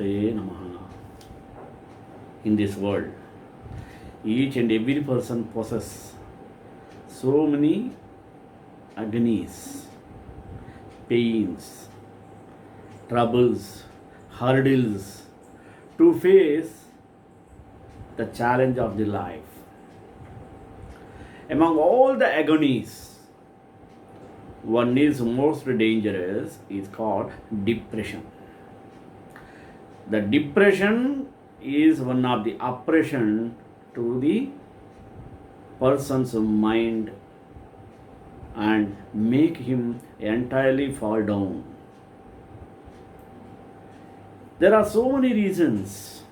Gurumate Namaha. In this world, each and every person possesses so many agonies, pains, troubles, hurdles to face the challenge of the life. Among all the agonies, one is most dangerous is called depression. The depression is one of the oppression to the person's mind and make him entirely fall down. There are so many reasons.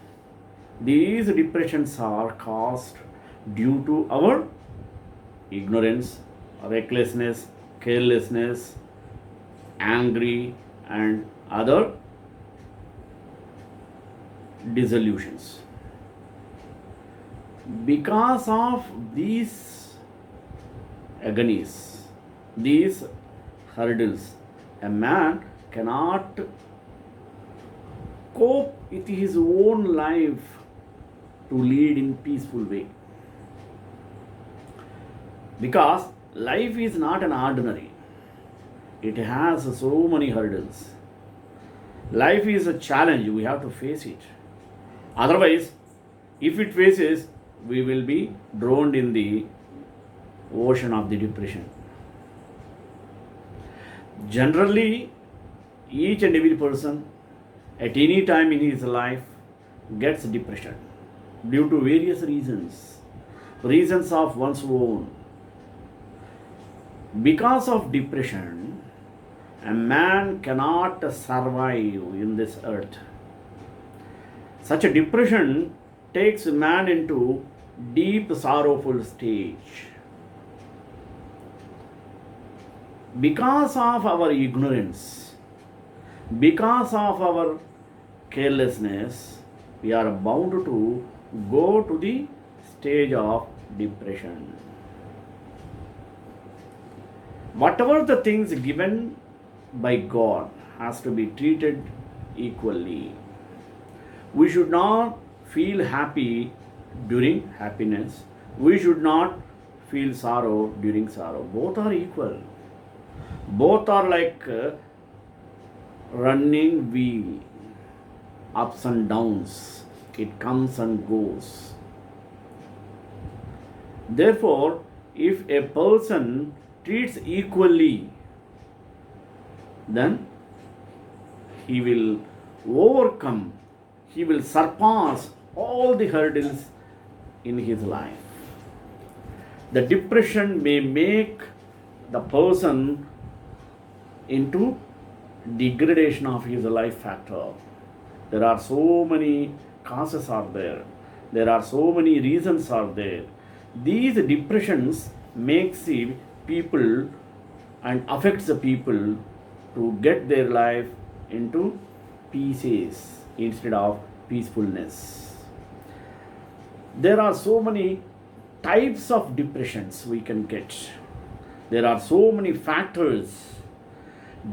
These depressions are caused due to our ignorance, recklessness, carelessness, angry, and other disillusions. Because of these agonies, these hurdles, a man cannot cope with his own life to lead in peaceful way. Because life is not an ordinary. It has so many hurdles. Life is a challenge, we have to face it. Otherwise, if it faces, we will be drowned in the ocean of the depression. Generally, each and every person at any time in his life gets depression due to various reasons of one's own. Because of depression, a man cannot survive in this earth. Such a depression takes man into deep sorrowful stage. Because of our ignorance, because of our carelessness, we are bound to go to the stage of depression. Whatever the things given by God has to be treated equally. We should not feel happy during happiness. We should not feel sorrow during sorrow. Both are equal. Both are like running wheel, ups and downs. It comes and goes. Therefore, if a person treats equally, then he will overcome, he will surpass all the hurdles in his life. The depression may make the person into degradation of his life factor. There are so many causes are there. There are so many reasons are there. These depressions makes the people and affects the people to get their life into pieces instead of peacefulness. There are so many types of depressions we can get. There are so many factors.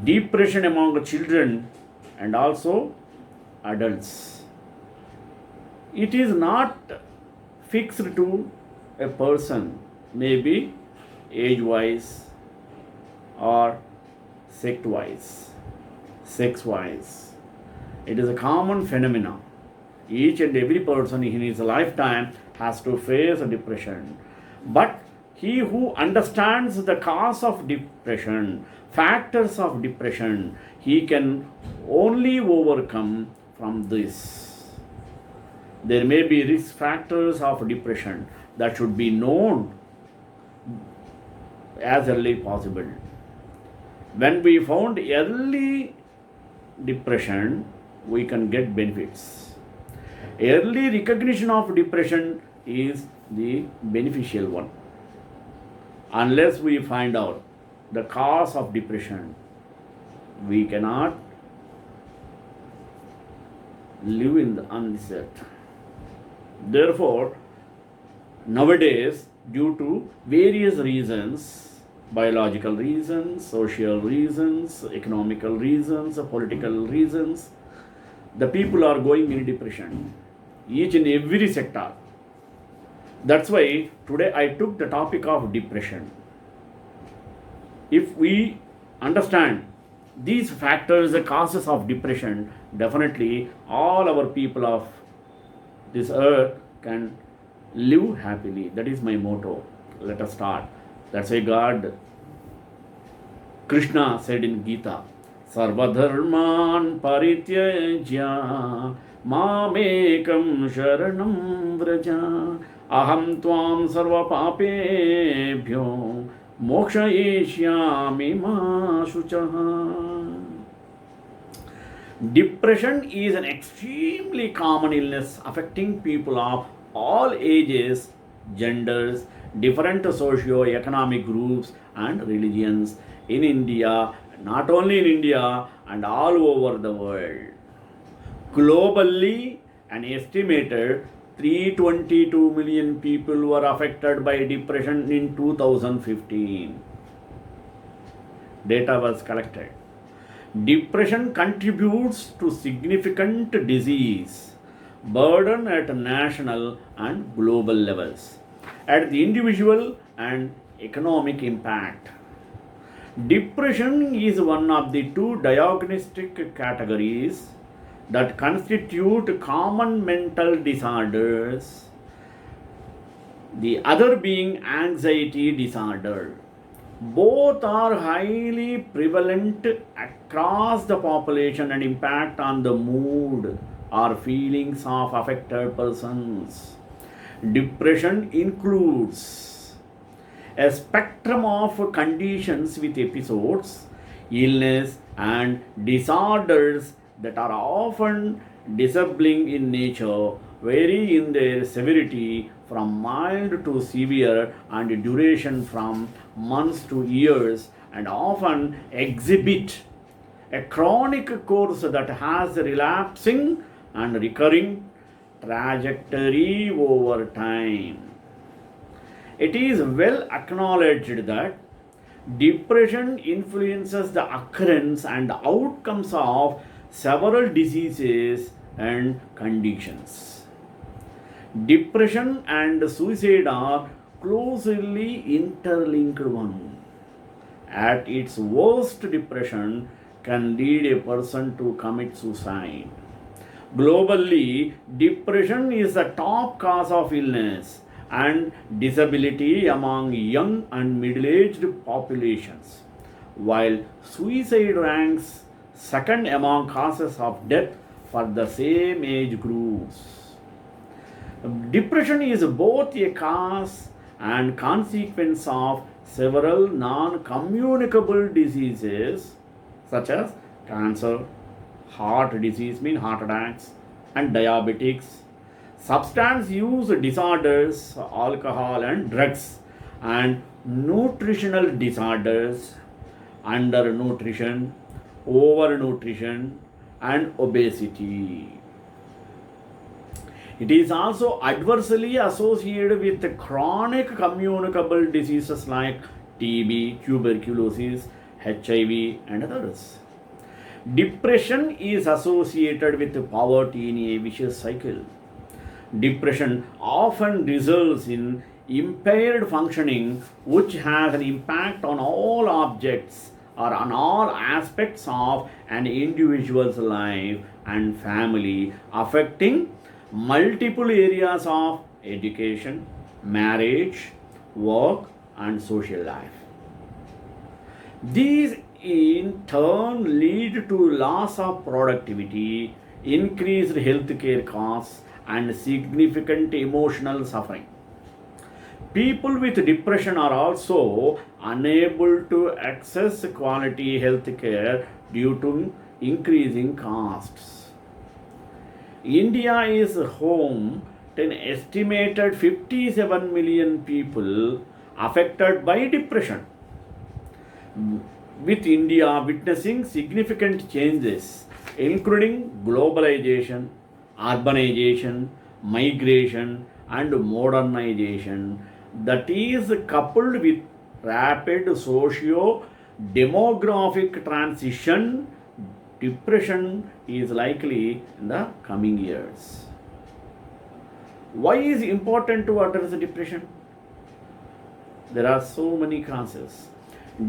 Depression among children and also adults. It is not fixed to a person, maybe age-wise or sex-wise. It is a common phenomenon. Each and every person in his lifetime has to face a depression. But he who understands the cause of depression, factors of depression, he can only overcome from this. There may be risk factors of depression that should be known as early possible. When we found early depression, we can get benefits. Early recognition of depression is the beneficial one. Unless we find out the cause of depression, we cannot live on this earth. Therefore, nowadays, due to various reasons, biological reasons, social reasons, economical reasons, political reasons, the people are going in depression, each in every sector. That's why today I took the topic of depression. If we understand these factors, the causes of depression, definitely all our people of this earth can live happily. That is my motto. Let us start. That's why God, Krishna said in Gita, Sarvadharman parityajya mamekam sharanam vraja aham tvam sarva papebhyo mokshayishyami ma shuchaha. Depression is an extremely common illness affecting people of all ages, genders, different socio-economic groups and religions in India, not only in India and all over the world. Globally, an estimated 322 million people were affected by depression in 2015. Data was collected. Depression contributes to significant disease burden at national and global levels, at the individual and economic impact. Depression is one of the two diagnostic categories that constitute common mental disorders, the other being anxiety disorder. Both are highly prevalent across the population and impact on the mood or feelings of affected persons. Depression includes a spectrum of conditions with episodes, illness, and disorders that are often disabling in nature, vary in their severity from mild to severe and duration from months to years, and often exhibit a chronic course that has a relapsing and recurring trajectory over time. It is well acknowledged that depression influences the occurrence and outcomes of several diseases and conditions. Depression and suicide are closely interlinked one. At its worst, depression can lead a person to commit suicide. Globally, depression is the top cause of illness and disability among young and middle-aged populations, while suicide ranks second among causes of death for the same age groups. Depression is both a cause and consequence of several non-communicable diseases such as cancer, heart disease mean heart attacks, and diabetics, substance use disorders, alcohol and drugs, and nutritional disorders, undernutrition, overnutrition, and obesity. It is also adversely associated with chronic communicable diseases like TB, tuberculosis, HIV, and others. Depression is associated with poverty in a vicious cycle. Depression often results in impaired functioning, which has an impact on all objects or on all aspects of an individual's life and family, affecting multiple areas of education, marriage, work, and social life. These in turn lead to loss of productivity, increased healthcare costs, and significant emotional suffering. People with depression are also unable to access quality healthcare due to increasing costs. India is home to an estimated 57 million people affected by depression, with India witnessing significant changes, including globalization, urbanization, migration, and modernization, that is coupled with rapid socio demographic transition depression is likely in the coming years. Why is it important to address depression? There are so many causes.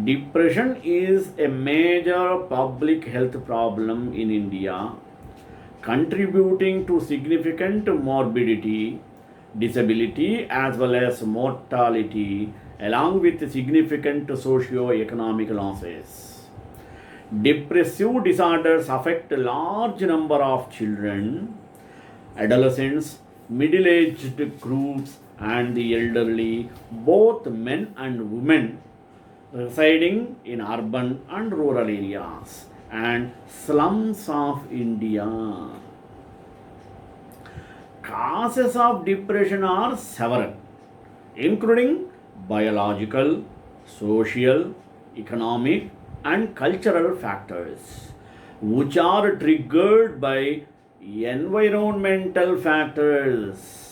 Depression is a major public health problem in India, contributing to significant morbidity, disability, as well as mortality, along with significant socio-economic losses. Depressive disorders affect a large number of children, adolescents, middle aged groups, and the elderly, both men and women, residing in urban and rural areas and slums of India. Causes of depression are several, including biological, social, economic, and cultural factors, which are triggered by environmental factors.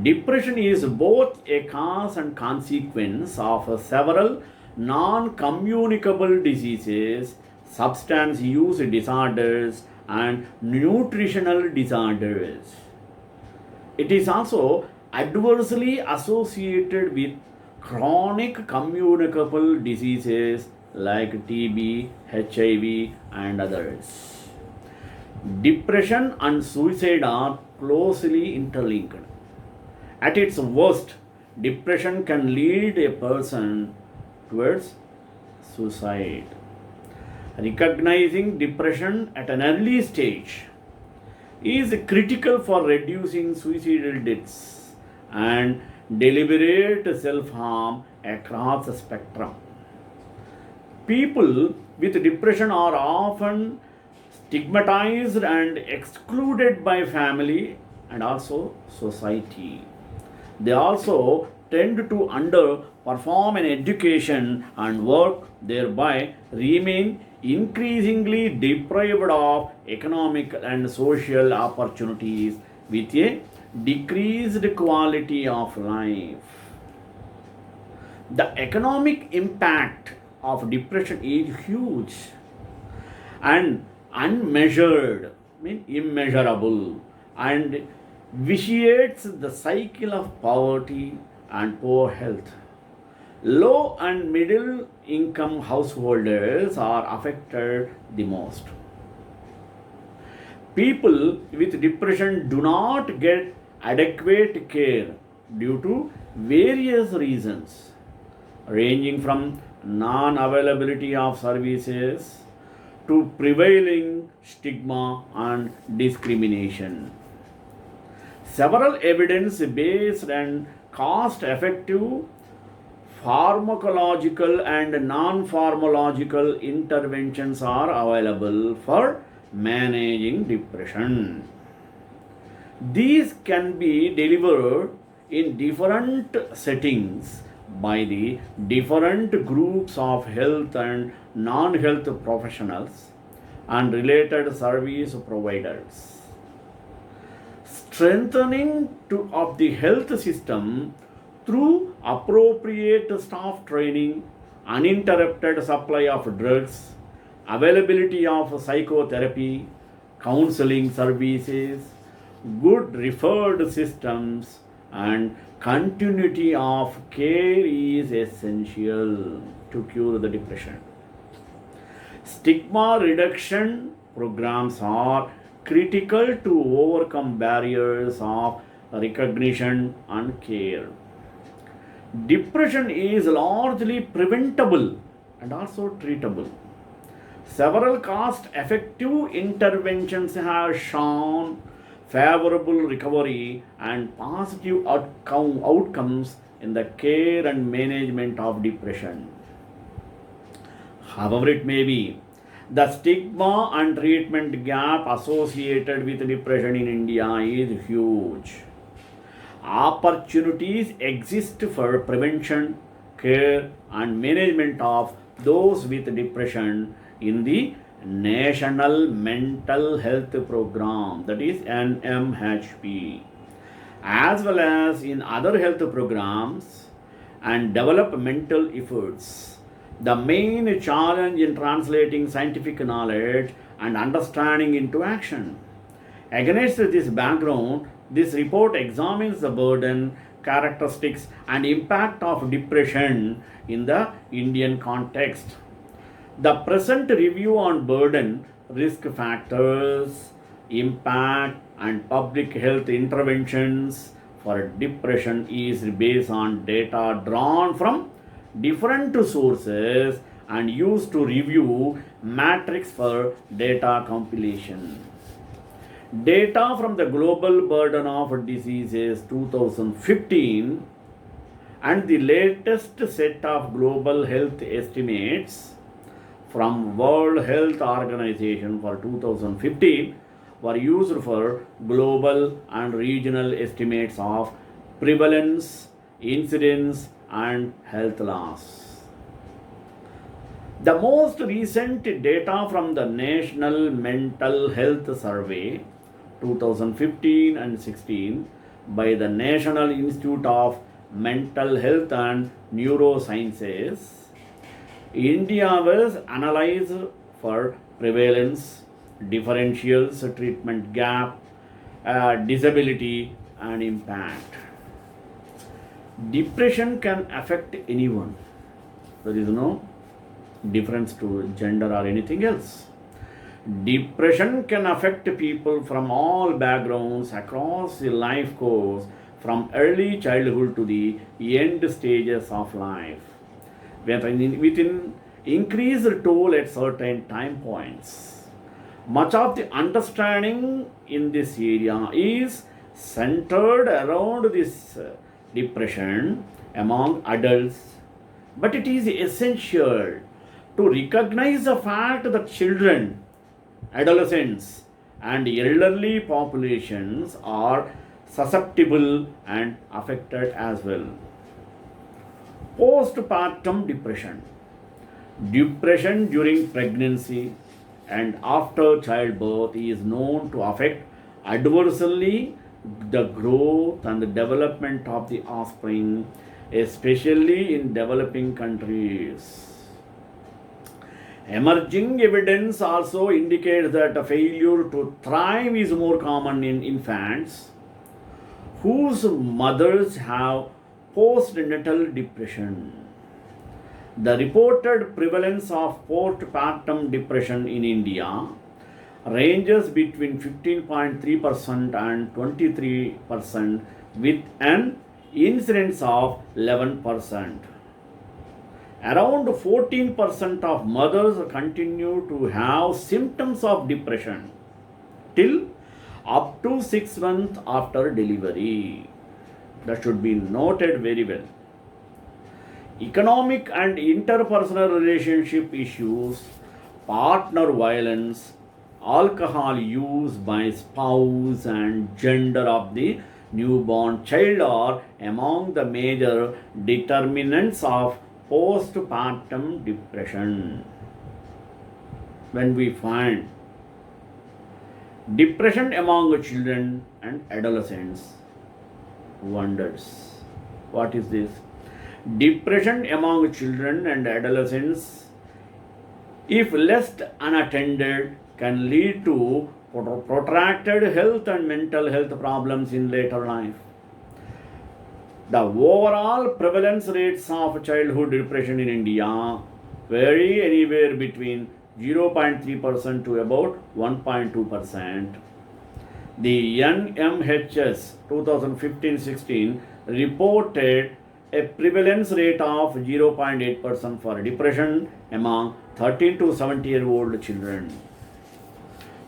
Depression is both a cause and consequence of several non communicable diseases, substance use disorders, and nutritional disorders. It is also adversely associated with chronic communicable diseases like TB, HIV, and others. Depression and suicide are closely interlinked. At its worst, depression can lead a person towards suicide. Recognizing depression at an early stage is critical for reducing suicidal deaths and deliberate self harm across the spectrum. People with depression are often stigmatized and excluded by family and also society. They also tend to underperform in education and work, thereby remain increasingly deprived of economic and social opportunities with a decreased quality of life. The economic impact of depression is huge and unmeasured, immeasurable, and vitiates the cycle of poverty and poor health. Low and middle income householders are affected the most. People with depression do not get adequate care due to various reasons, ranging from non availability of services to prevailing stigma and discrimination. Several evidence based and cost effective pharmacological and non pharmacological interventions are available for managing depression. These can be delivered in different settings by the different groups of health and non health professionals and related service providers. Strengthening of the health system through appropriate staff training, uninterrupted supply of drugs, availability of psychotherapy, counseling services, good referred systems, and continuity of care is essential to cure the depression. Stigma reduction programs are critical to overcome barriers of recognition and care. Depression is largely preventable and also treatable. Several cost effective interventions have shown favorable recovery and positive outcomes in the care and management of depression. However, it may be, the stigma and treatment gap associated with depression in India is huge. Opportunities exist for prevention, care, and management of those with depression in the National Mental Health Program, that is NMHP, as well as in other health programs and developmental efforts The main challenge in translating scientific knowledge and understanding into action. Against this background, this report examines the burden, characteristics, and impact of depression in the Indian context. The present review on burden, risk factors, impact, and public health interventions for depression is based on data drawn from different sources and used to review matrix for data compilation. Data from the Global Burden of Diseases 2015 and the latest set of global health estimates from World Health Organization for 2015 were used for global and regional estimates of prevalence, incidence, and health loss. The most recent data from the National Mental Health Survey 2015 and 16 by the National Institute of Mental Health and Neurosciences, India was analyzed for prevalence, differentials, treatment gap, disability, and impact. Depression can affect anyone. There is no difference to gender or anything else. Depression can affect people from all backgrounds across the life course, from early childhood to the end stages of life, with an increased toll at certain time points. Much of the understanding in this area is centered around this depression among adults, but it is essential to recognize the fact that children, adolescents, and elderly populations are susceptible and affected as well. Postpartum depression. Depression during pregnancy and after childbirth is known to affect adversely the growth and the development of the offspring, especially in developing countries. Emerging evidence also indicates that a failure to thrive is more common in infants whose mothers have postnatal depression. The reported prevalence of postpartum depression in India ranges between 15.3% and 23%, with an incidence of 11%. Around 14% of mothers continue to have symptoms of depression till up to 6 months after delivery. That should be noted very well. Economic and interpersonal relationship issues, partner violence, alcohol use by spouse, and gender of the newborn child are among the major determinants of postpartum depression. When we find depression among children and adolescents, wonders, what is this? Depression among children and adolescents, if left unattended, can lead to protracted health and mental health problems in later life. The overall prevalence rates of childhood depression in India vary anywhere between 0.3% to about 1.2%. The NMHS 2015-16 reported a prevalence rate of 0.8% for depression among 13 to 70-year-old children.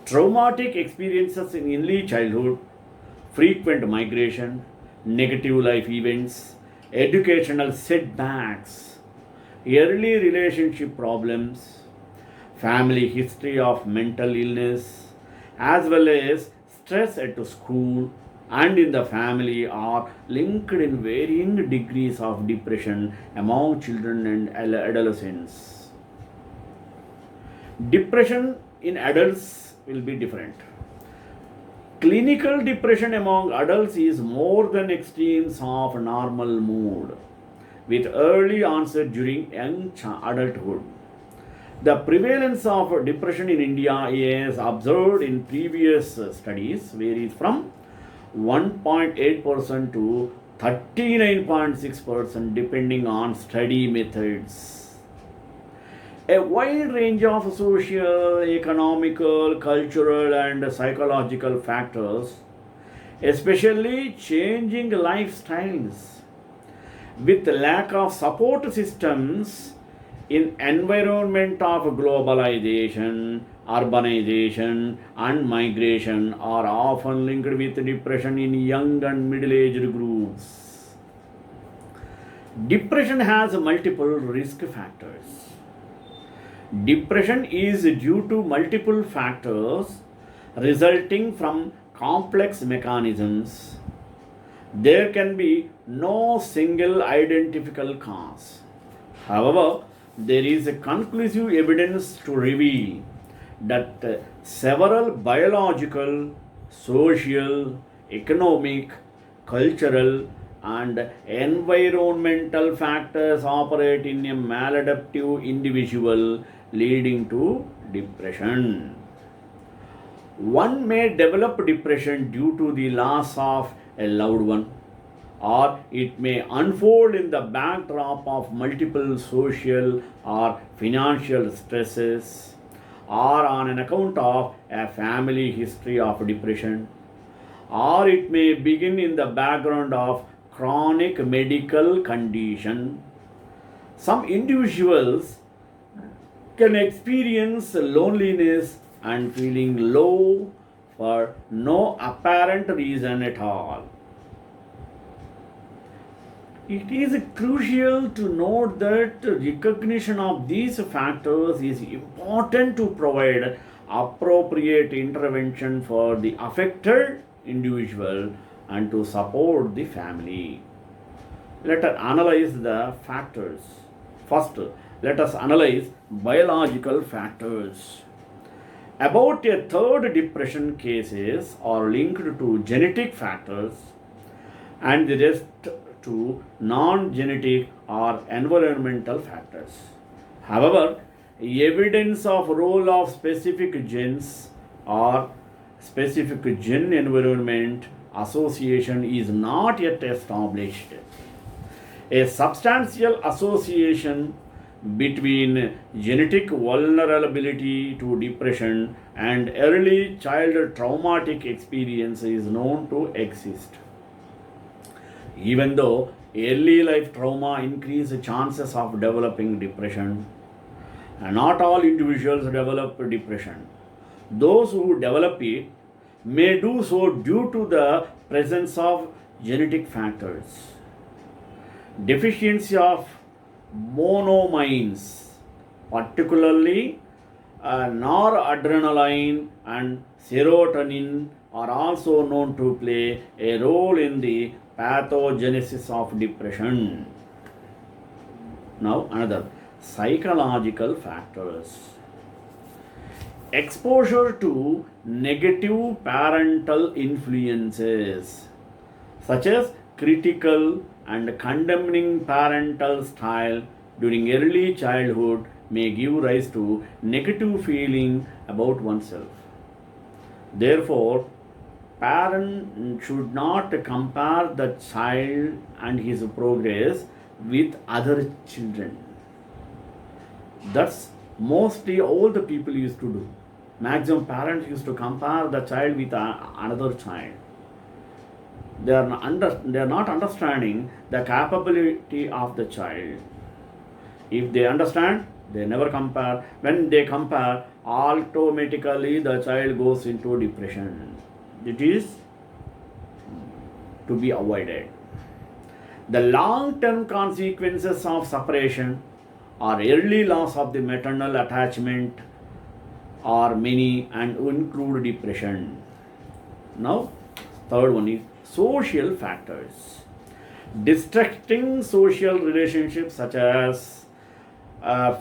Traumatic experiences in early childhood, frequent migration, negative life events, educational setbacks, early relationship problems, family history of mental illness, as well as stress at school and in the family are linked in varying degrees of depression among children and adolescents. Depression in adults will be different. Clinical depression among adults is more than extremes of normal mood. with early onset during young adulthood. The prevalence of depression in India is observed in previous studies varies from 1.8% to 39.6% depending on study methods. A wide range of social, economical, cultural, and psychological factors, especially changing lifestyles, with lack of support systems in environment of globalization, urbanization, and migration are often linked with depression in young and middle-aged groups. Depression has multiple risk factors. Depression is due to multiple factors resulting from complex mechanisms. There can be no single identifiable cause. However, there is a conclusive evidence to reveal that several biological, social, economic, cultural, and environmental factors operate in a maladaptive individual leading to depression. One may develop depression due to the loss of a loved one, or it may unfold in the backdrop of multiple social or financial stresses, or on an account of a family history of depression, or it may begin in the background of chronic medical condition. Some individuals can experience loneliness and feeling low for no apparent reason at all. It is crucial to note that recognition of these factors is important to provide appropriate intervention for the affected individual and to support the family. Let us analyze the factors. First, let us analyze biological factors. About a third depression cases are linked to genetic factors and the rest to non-genetic or environmental factors. However, evidence of role of specific genes or specific gene environment association is not yet established. A substantial association between genetic vulnerability to depression and early child traumatic experience is known to exist. Even though early life trauma increases chances of developing depression, and not all individuals develop depression. Those who develop it may do so due to the presence of genetic factors. Deficiency of monoamines, particularly noradrenaline and serotonin, are also known to play a role in the pathogenesis of depression. Now, another psychological factors. Exposure to negative parental influences, such as critical and condemning parental style during early childhood, may give rise to negative feeling about oneself. Therefore, parent should not compare the child and his progress with other children. That's mostly all the people used to do. Maximum parents used to compare the child with another child. They are not understanding the capability of the child. If they understand, they never compare. When they compare, automatically the child goes into depression. It is to be avoided. The long-term consequences of separation or early loss of the maternal attachment are many and include depression. Now, third one is social factors. Distracting social relationships such as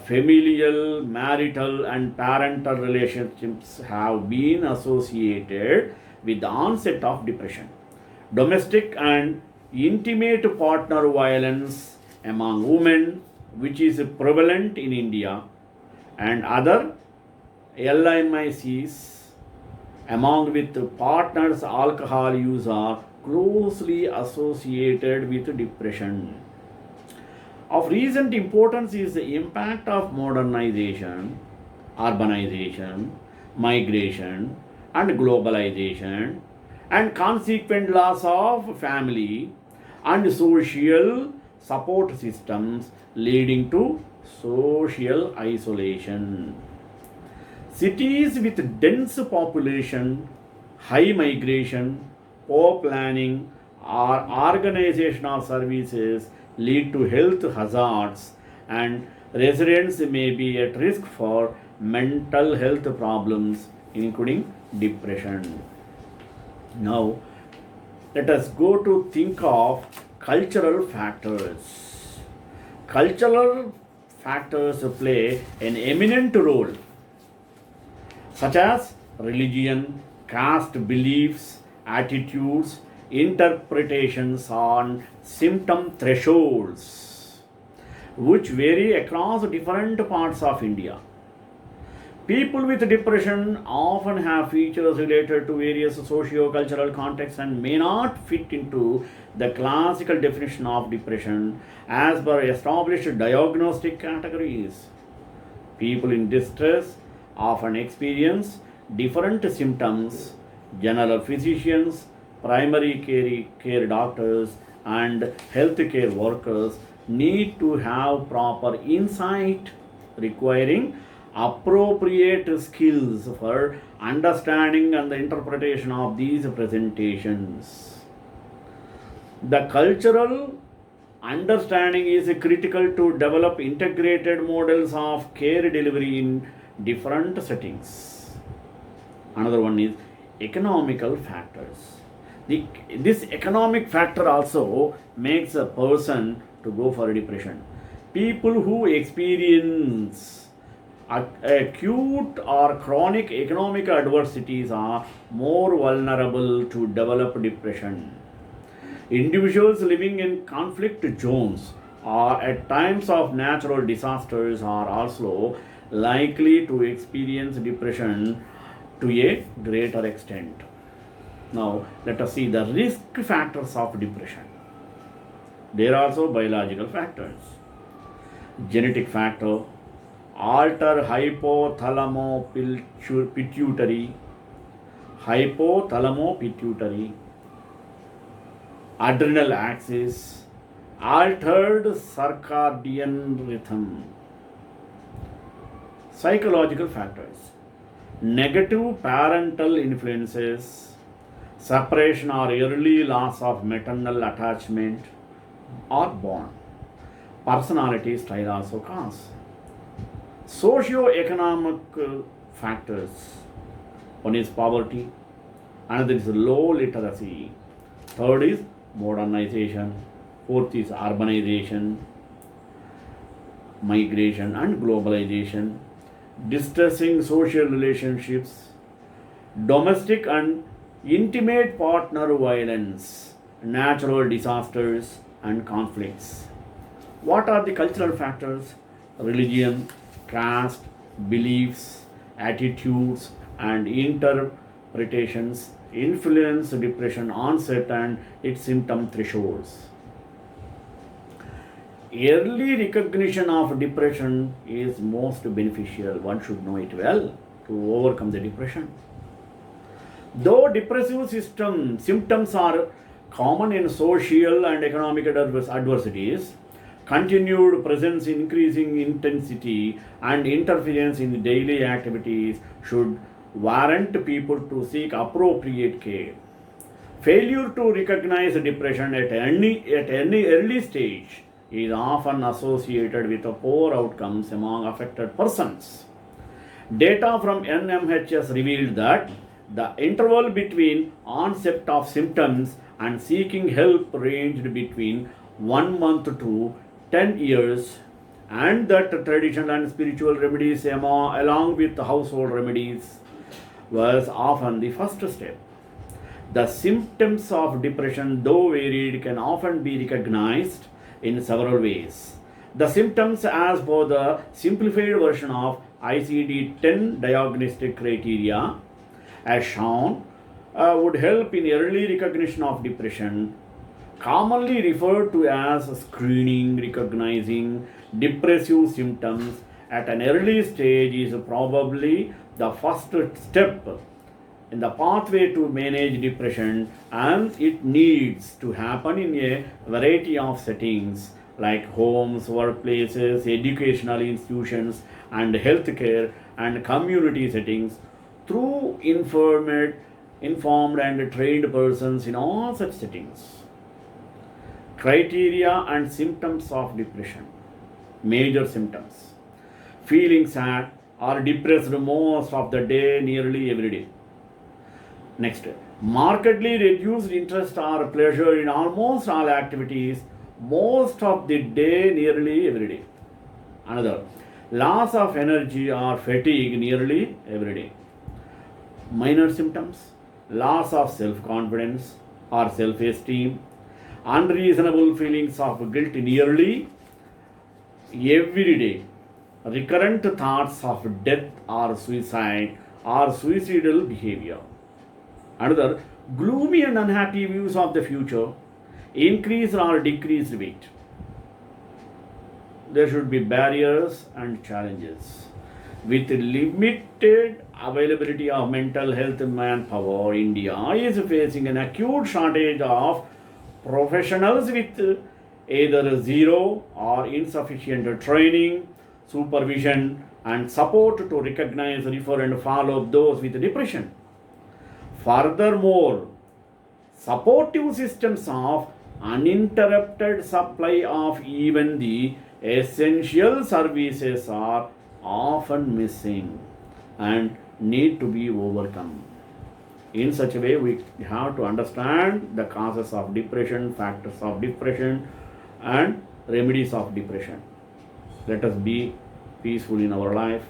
familial, marital, and parental relationships have been associated with the onset of depression. Domestic and intimate partner violence, among women, which is prevalent in India, and other LMICs among with partners alcohol use are closely associated with depression. Of recent importance is the impact of modernization, urbanization, migration, and globalization, and consequent loss of family and social support systems leading to social isolation. Cities with dense population, high migration, poor planning, or organizational services lead to health hazards, and residents may be at risk for mental health problems, including depression. Now, let us go to think of cultural factors. Cultural factors play an eminent role, such as religion, caste beliefs, attitudes, interpretations on symptom thresholds, which vary across different parts of India. People with depression often have features related to various socio-cultural contexts and may not fit into the classical definition of depression as per established diagnostic categories. People in distress often experience different symptoms. General physicians, primary care doctors, and healthcare workers need to have proper insight, requiring appropriate skills for understanding and the interpretation of these presentations. The cultural understanding is critical to develop integrated models of care delivery in different settings. Another one is economical factors. This economic factor also makes a person to go for depression. People who experience acute or chronic economic adversities are more vulnerable to develop depression. Individuals living in conflict zones or at times of natural disasters are also likely to experience depression to a greater extent. Now, let us see the risk factors of depression. There are also biological factors. Genetic factor, alter hypothalamo-pituitary, adrenal axis, altered circadian rhythm. Psychological factors, negative parental influences, separation or early loss of maternal attachment or bond. Personality style also cause. Socio-economic factors. One is poverty, another is low literacy, third is modernization, fourth is urbanization, migration and globalization, distressing social relationships, domestic and intimate partner violence, natural disasters and conflicts. What are the cultural factors? Religion, caste, beliefs, attitudes, and interpretations influence depression onset and its symptom thresholds. Early recognition of depression is most beneficial. One should know it well to overcome the depression. Though depressive symptoms are common in social and economic adversities, continued presence, increasing intensity, and interference in daily activities should warrant people to seek appropriate care. Failure to recognize depression at any early stage is often associated with poor outcomes among affected persons. Data from NMHS revealed that the interval between onset of symptoms and seeking help ranged between 1 month to 10 years, and that traditional and spiritual remedies along with household remedies was often the first step. The symptoms of depression, though varied, can often be recognized in several ways. The symptoms, as per the simplified version of ICD 10 diagnostic criteria, as shown, would help in early recognition of depression, commonly referred to as screening. Recognizing depressive symptoms at an early stage is probably the first step in the pathway to manage depression, and it needs to happen in a variety of settings like homes, workplaces, educational institutions, and healthcare and community settings through informed and trained persons in all such settings. Criteria and symptoms of depression. Major symptoms: feeling sad or depressed most of the day, nearly every day. Next, markedly reduced interest or pleasure in almost all activities, most of the day, nearly every day. Another, loss of energy or fatigue nearly every day. Minor symptoms: loss of self confidence or self esteem, unreasonable feelings of guilt nearly every day, recurrent thoughts of death or suicide or suicidal behavior. Another, gloomy and unhappy views of the future, increased or decreased weight. There should be barriers and challenges. With limited availability of mental health manpower, India is facing an acute shortage of professionals with either zero or insufficient training, supervision, and support to recognize, refer, and follow those with depression. Furthermore, supportive systems of uninterrupted supply of even the essential services are often missing and need to be overcome. In such a way, we have to understand the causes of depression, factors of depression, and remedies of depression. Let us be peaceful in our life.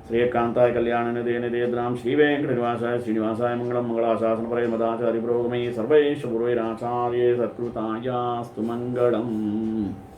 श्रीकांताय कल्याणनिधे निधेद्राम श्रीवेंकटनिवासाय श्रीनिवासाय Mangalam मंगलाशासनपरे मदाचार्य पुरोगमये सर्वैश्च गुरुवैराचार्ये सत्कृतायास्तु Mangalam.